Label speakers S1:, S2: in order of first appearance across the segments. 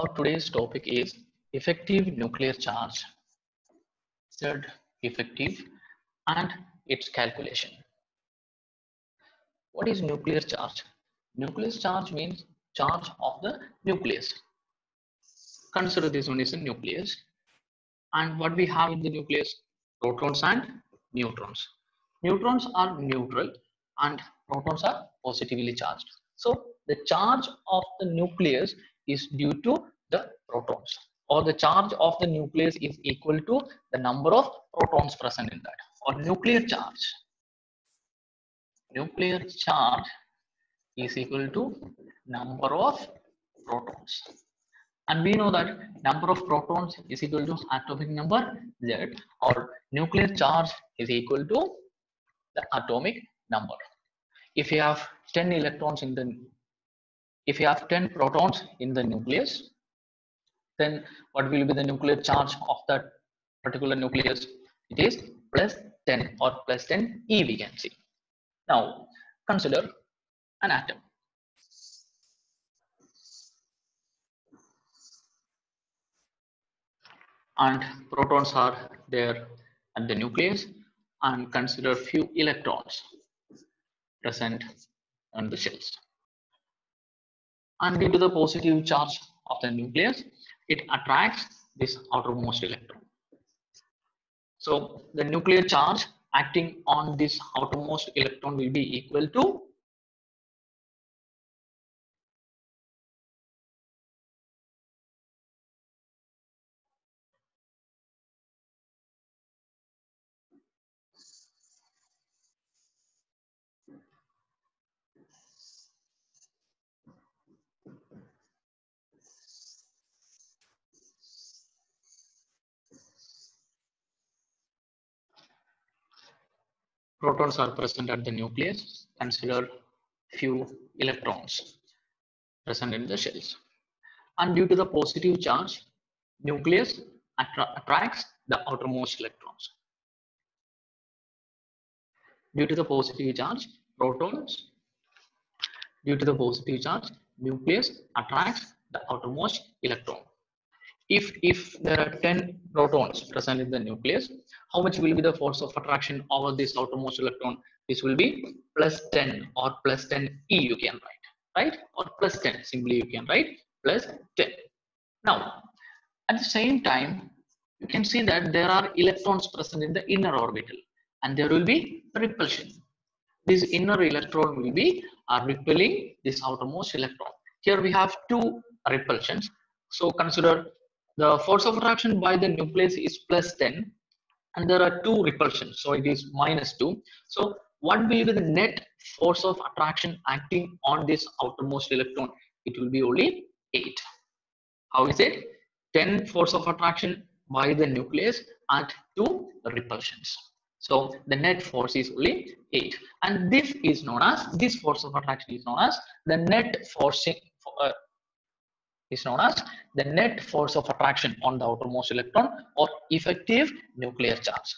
S1: Our today's topic is effective nuclear charge, Z effective, and its calculation. What is nuclear charge? Nuclear charge means charge of the nucleus. Consider this one is a nucleus, and what we have in the nucleus? Protons and neutrons. Neutrons are neutral and protons are positively charged. So the charge of the nucleus is due to the protons, or the charge of the nucleus is equal to the number of protons present in that, or nuclear charge. Nuclear charge is equal to number of protons. And we know that number of protons is equal to atomic number Z, or nuclear charge is equal to the atomic number. If you have 10 electrons in the, if you have 10 protons in the nucleus, then what will be the nuclear charge of that particular nucleus? It is plus 10 or plus 10 E, we can see. Now consider an atom. And protons are there at the nucleus, and consider few electrons present on the shells. And due to the positive charge of the nucleus, it attracts this outermost electron. So the nuclear charge acting on this outermost electron will be equal to protons are present at the nucleus. Consider few electrons present in the shells. And due to the positive charge, nucleus attracts the outermost electrons. Due to the positive charge, nucleus attracts the outermost electron. If there are 10 protons present in the nucleus, how much will be the force of attraction over this outermost electron? This will be plus 10 or plus 10 E, you can write, right? Or plus 10, simply you can write plus 10. Now, at the same time, you can see that there are electrons present in the inner orbital, and there will be repulsion. This inner electron will be repelling this outermost electron. Here we have two repulsions. So consider the force of attraction by the nucleus is plus 10, and there are two repulsions, so it is minus 2. So what will be the net force of attraction acting on this outermost electron? It will be only 8. How is it? 10 force of attraction by the nucleus and 2 repulsions. So the net force is only 8, and this is known as, this force of attraction is known as the net force of attraction on the outermost electron, or effective nuclear charge.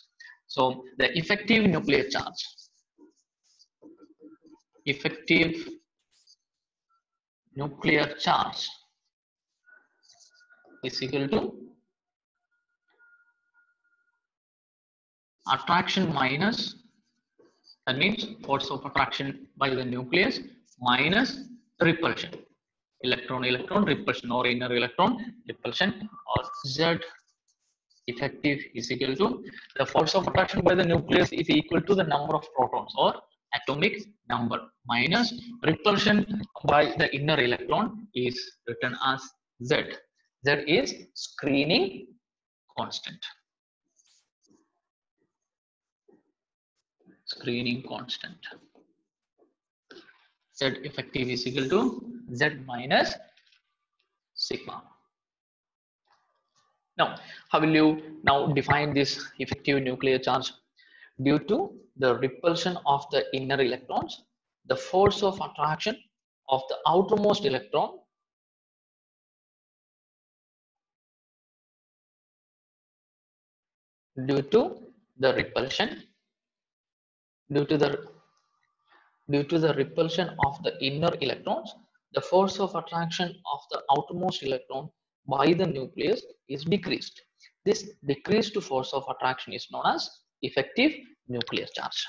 S1: So the effective nuclear charge is equal to attraction minus, that means force of attraction by the nucleus, minus repulsion, electron repulsion, or inner electron repulsion, or Z effective is equal to the force of attraction by the nucleus is equal to the number of protons, or atomic number, minus repulsion by the inner electron is written as Z. Z is screening constant. Z effective is equal to Z minus sigma. Now, how will you now define this effective nuclear charge? Due to the repulsion of the inner electrons, the force of attraction of the outermost electron due to the repulsion of the inner electrons, the force of attraction of the outermost electron by the nucleus is decreased. This decreased force of attraction is known as effective nuclear charge.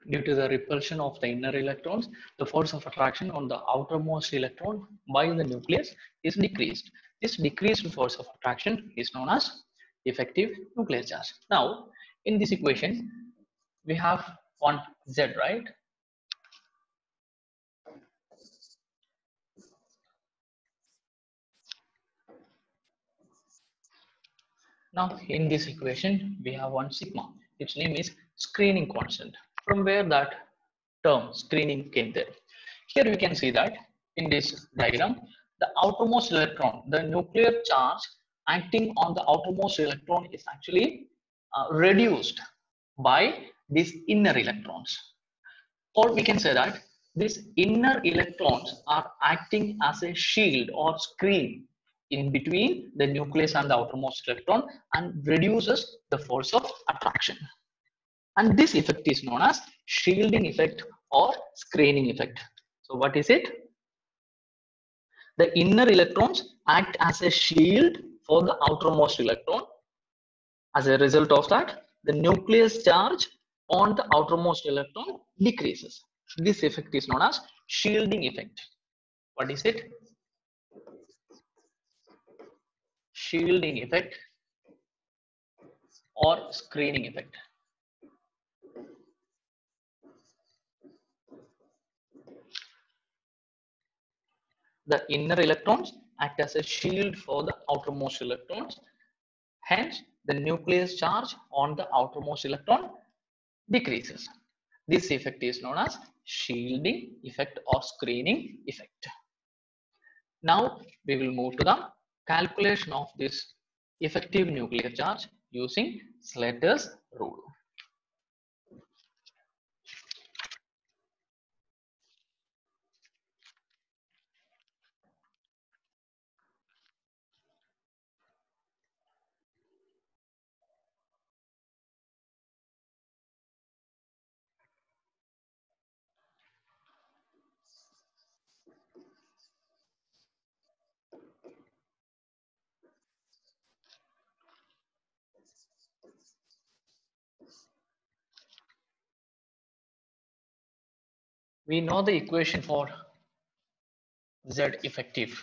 S1: Due to the repulsion of the inner electrons, the force of attraction on the outermost electron by the nucleus is decreased. This decreased force of attraction is known as effective nuclear charge. Now, in this equation, we have one Z, right? Now, in this equation, we have one sigma. Its name is screening constant. From where that term screening came there. Here we can see that in this diagram, the outermost electron, the nuclear charge acting on the outermost electron is actually reduced by these inner electrons. Or we can say that these inner electrons are acting as a shield or screen in between the nucleus and the outermost electron and reduces the force of attraction. And this effect is known as shielding effect or screening effect. So what is it? The inner electrons act as a shield for the outermost electron. As a result of that, the nucleus charge on the outermost electron decreases. This effect is known as shielding effect. What is it? Shielding effect or screening effect. The inner electrons act as a shield for the outermost electrons. Hence, the nucleus charge on the outermost electron decreases. This effect is known as shielding effect or screening effect. Now, we will move to the calculation of this effective nuclear charge using Slater's rule. We know the equation for Z effective.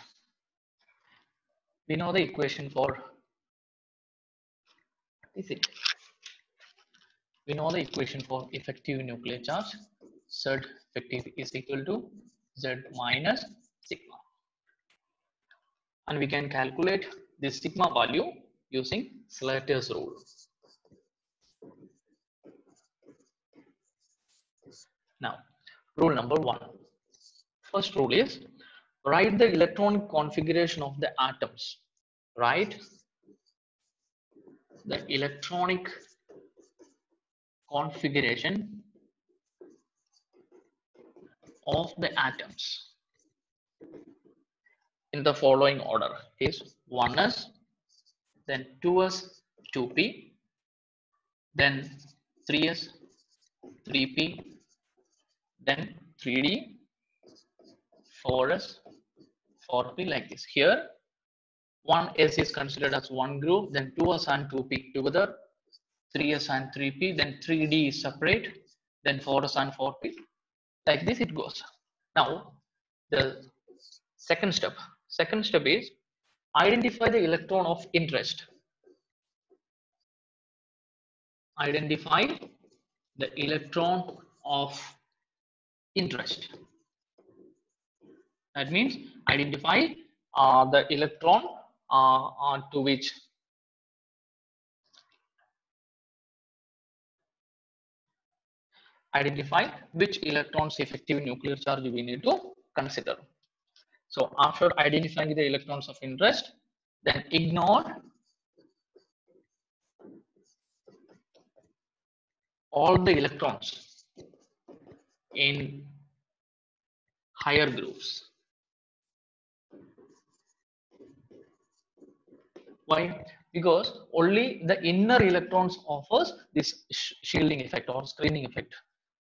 S1: We know the equation for, what is it? We know the equation for effective nuclear charge. Z effective is equal to Z minus sigma. And we can calculate this sigma value using Slater's rule. Now, rule number 1. First rule is write the electronic configuration of the atoms. Write the electronic configuration of the atoms in the following order is 1s, then 2s, 2p, then 3s, 3p, then 3d, 4s, 4p, like this. Here one S is considered as one group, then 2S and 2P together, 3S and 3P, then 3D is separate, then 4S and 4P. Like this it goes. Now, the second step is identify the electron of interest. Identify the electron of interest. That means identify the electron to which electrons effective nuclear charge we need to consider. So after identifying the electrons of interest, then ignore all the electrons in higher groups. Why? Because only the inner electrons offers this shielding effect or screening effect.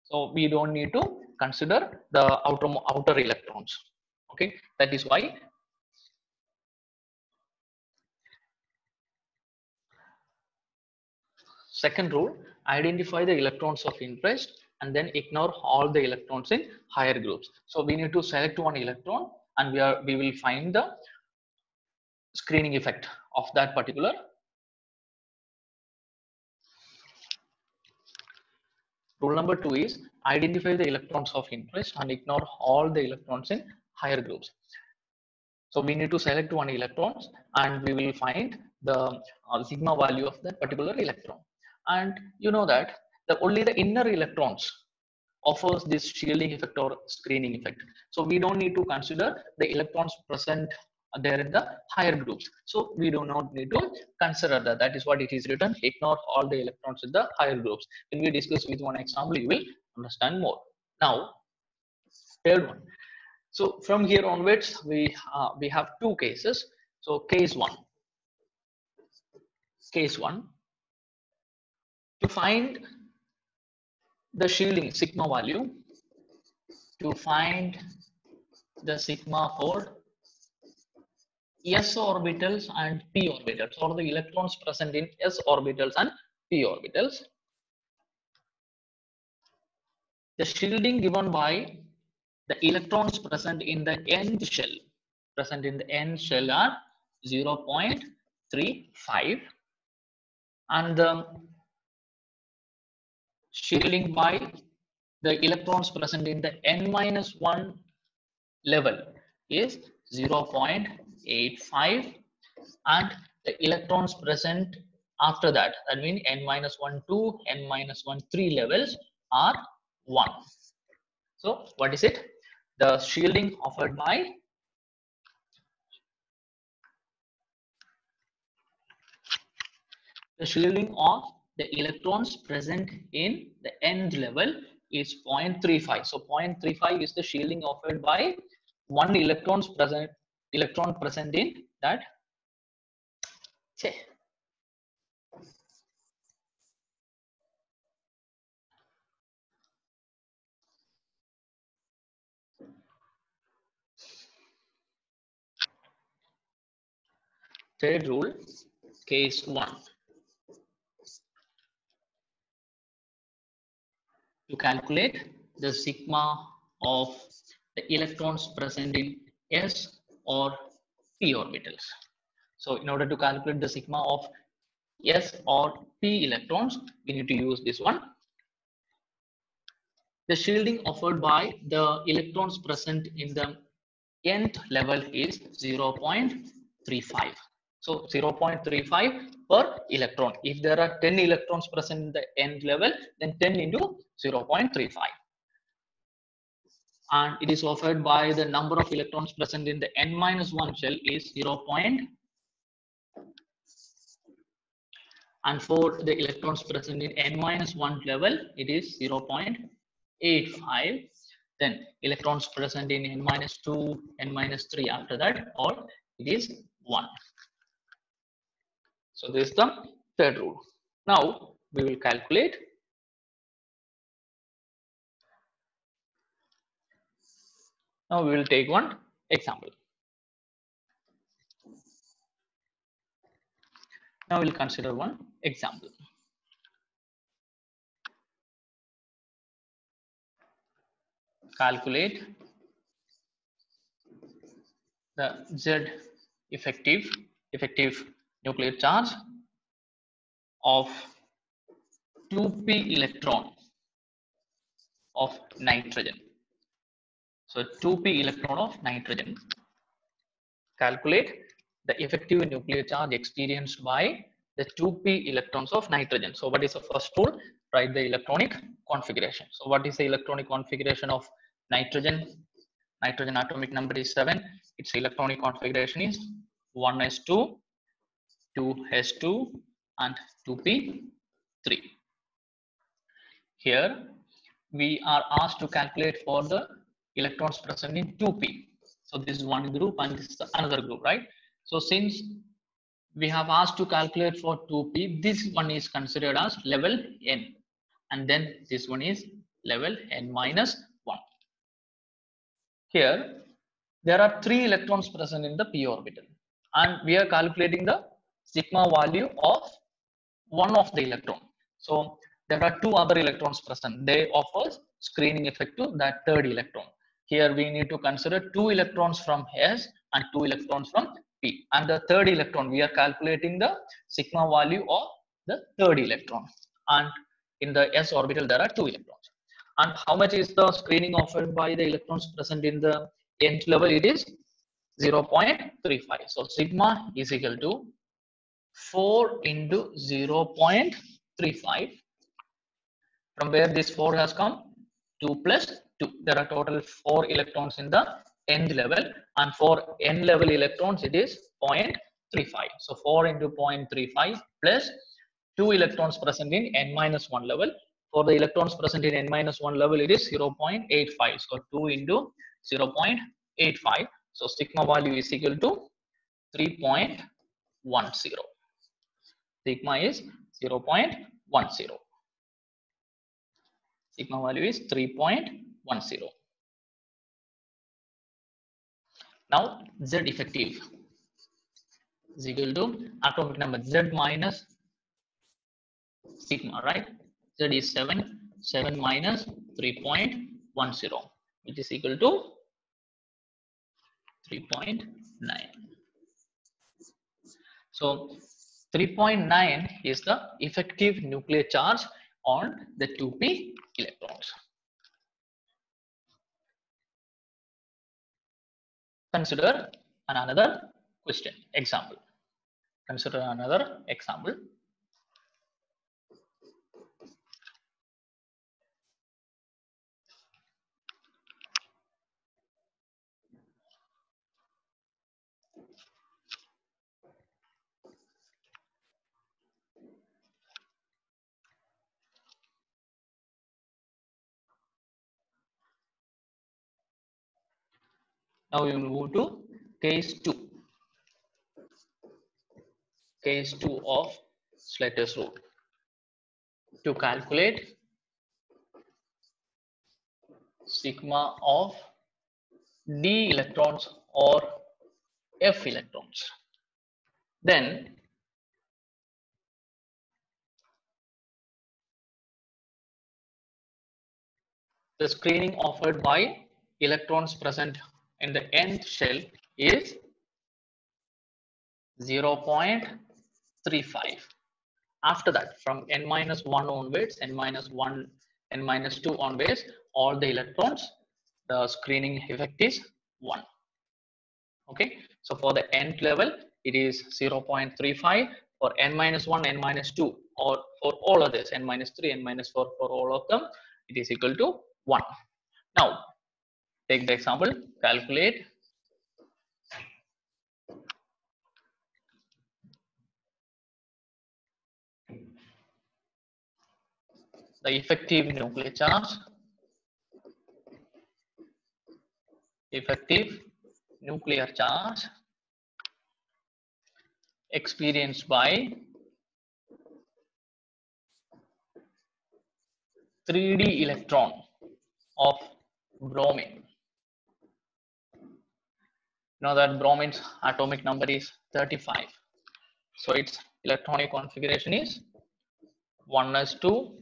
S1: So we don't need to consider the outer electrons. Okay, that is why second rule, identify the electrons of interest and then ignore all the electrons in higher groups. So we need to select one electron and we will find the screening effect of that particular. Rule number 2 is identify the electrons of interest and ignore all the electrons in higher groups. So we need to select one electron and we will find the sigma value of that particular electron. And you know that only the inner electrons offers this shielding effect or screening effect. So we don't need to consider the electrons present there in the higher groups. So we do not need to consider that. That is what it is written. Ignore all the electrons in the higher groups. When we discuss with one example, you will understand more. Now, third one. So from here onwards, we have two cases. So case one, to find the shielding sigma value, to find the sigma for s orbitals and p orbitals, or the electrons present in s orbitals and p orbitals. The shielding given by the electrons present in the end shell are 0.35, and the shielding by the electrons present in the n-1 level is 0.85, and the electrons present after that, that means n-1 2, n-1 3 levels are 1. So what is it? The shielding offered by the shielding of the electrons present in the end level is 0.35. So 0.35 is the shielding offered by one electron present in that. Third rule, case 1. To calculate the sigma of the electrons present in s or p orbitals. So in order to calculate the sigma of s or p electrons, we need to use this one. The shielding offered by the electrons present in the nth level is 0.35. So 0.35 per electron. If there are 10 electrons present in the nth level, then 10 into 0.35. And it is offered by the number of electrons present in the n-1 shell is 0. And for the electrons present in n-1 level, it is 0.85. Then electrons present in n-2, n-3 after that, or it is 1. So this is the third rule. Now we will calculate. Now we will take one example. Now we'll consider one example. Calculate the Z effective nuclear charge of 2p electron of nitrogen. So 2p electron of nitrogen. Calculate the effective nuclear charge experienced by the 2p electrons of nitrogen. So what is the first rule? Write the electronic configuration. So what is the electronic configuration of nitrogen? Nitrogen atomic number is 7. Its electronic configuration is 1s2, 2s2 and 2p3. Here we are asked to calculate for the electrons present in 2p. So this is one group and this is another group, right? So since we have asked to calculate for 2p, this one is considered as level n, and then this one is level n minus 1. Here there are 3 electrons present in the p orbital, and we are calculating the sigma value of one of the electron. So there are 2 other electrons present. They offer screening effect to that third electron. Here we need to consider 2 electrons from S and 2 electrons from P. And the third electron, we are calculating the sigma value of the third electron. And in the S orbital, there are 2 electrons. And how much is the screening offered by the electrons present in the nth level? It is 0.35. So sigma is equal to 4 into 0.35. From where this 4 has come? 2 plus 2. There are total 4 electrons in the nth level, and for n level electrons it is 0.35. So 4 into 0.35 plus 2 electrons present in n minus 1 level. For the electrons present in n minus 1 level, it is 0.85. So 2 into 0.85. So sigma value is equal to 3.10. Sigma is 0.10. Sigma value is 3.10. Now Z effective is equal to atomic number Z minus sigma, right? Z is 7. 7 minus 3.10, which is equal to 3.9. So 3.9 is the effective nuclear charge on the 2p electrons. Consider another question example. Consider another example. Now we will move to case 2. Case 2 of Slater's rule. To calculate sigma of d electrons or f electrons, then the screening offered by electrons present in the nth shell is 0.35. After that, from n minus 1 onwards, n minus 1, n minus 2 onwards, all the electrons, the screening effect is 1. Okay, so for the nth level, it is 0.35. For n minus 1, n minus 2, or for all others, n minus 3, n minus 4, for all of them, it is equal to 1. Now, take the example, calculate the effective nuclear charge experienced by 3d electron of bromine. Now that bromine's atomic number is 35. So its electronic configuration is 1s2,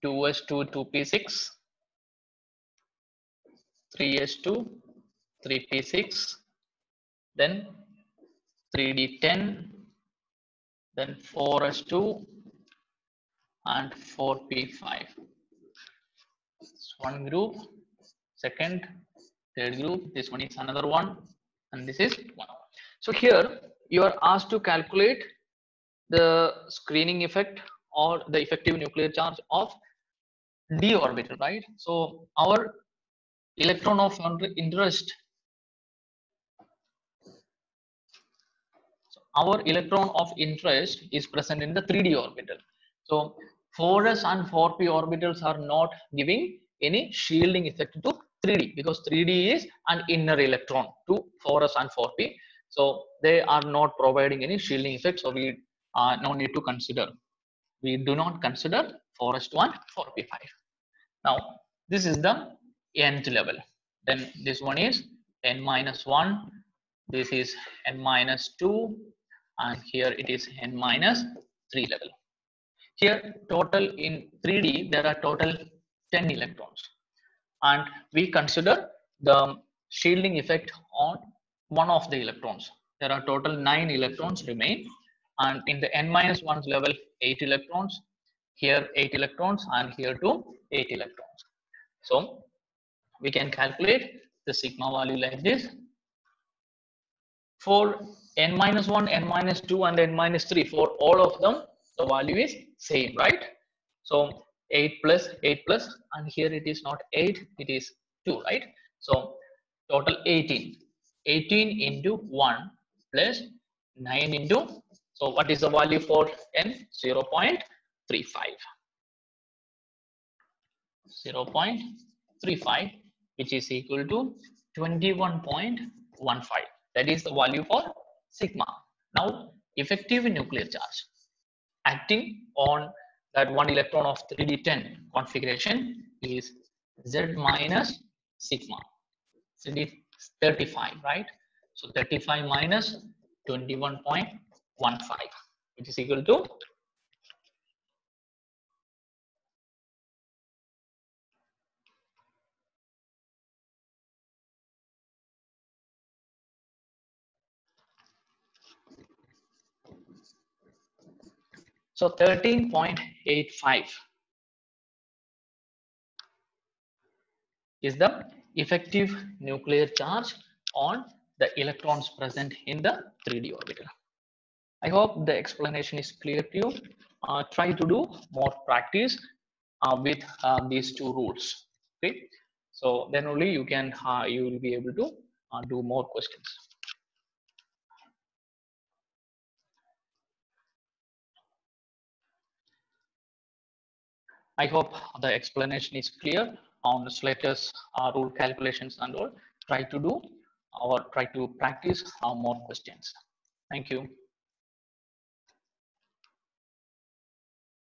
S1: 2s2, 2p6, 3s2, 3p6, then 3d10, then 4s2 and 4p5. It's one group, second, third group, this one is another one, and this is one. So here you are asked to calculate the screening effect or the effective nuclear charge of d orbital, right? So our electron of interest, our electron of interest is present in the 3d orbital. So 4s and 4p orbitals are not giving any shielding effect to 3d because 3d is an inner electron to 4s and 4p. So they are not providing any shielding effect. So we no need to consider. We do not consider 4s1, 4p5. Now this is the nth level. Then this one is n minus 1. This is n minus 2. And here it is n minus 3 level. Here total in 3D there are total 10 electrons. And we consider the shielding effect on one of the electrons. There are total 9 electrons remain. And in the n minus 1 level 8 electrons. Here 8 electrons and here too 8 electrons. So we can calculate the sigma value like this. For n minus 1, n minus 2 and n minus 3, for all of them the value is same, right? So 8 plus 8 plus, and here it is not 8, it is 2, right? So total 18. 18 into 1 plus 9 into, so what is the value for n? 0.35. 0.35, which is equal to 21.15. That is the value for sigma. Now effective nuclear charge acting on that one electron of 3d10 configuration is Z minus sigma. So it is 35, right? So 35 minus 21.15, which is equal to 13.85 is the effective nuclear charge on the electrons present in the 3D orbital. I hope the explanation is clear to you. Try to do more practice with these two rules. Okay, so then only you will be able to do more questions. I hope the explanation is clear on the Slater's rule calculations and all. Try to do or try to practice more questions. Thank you.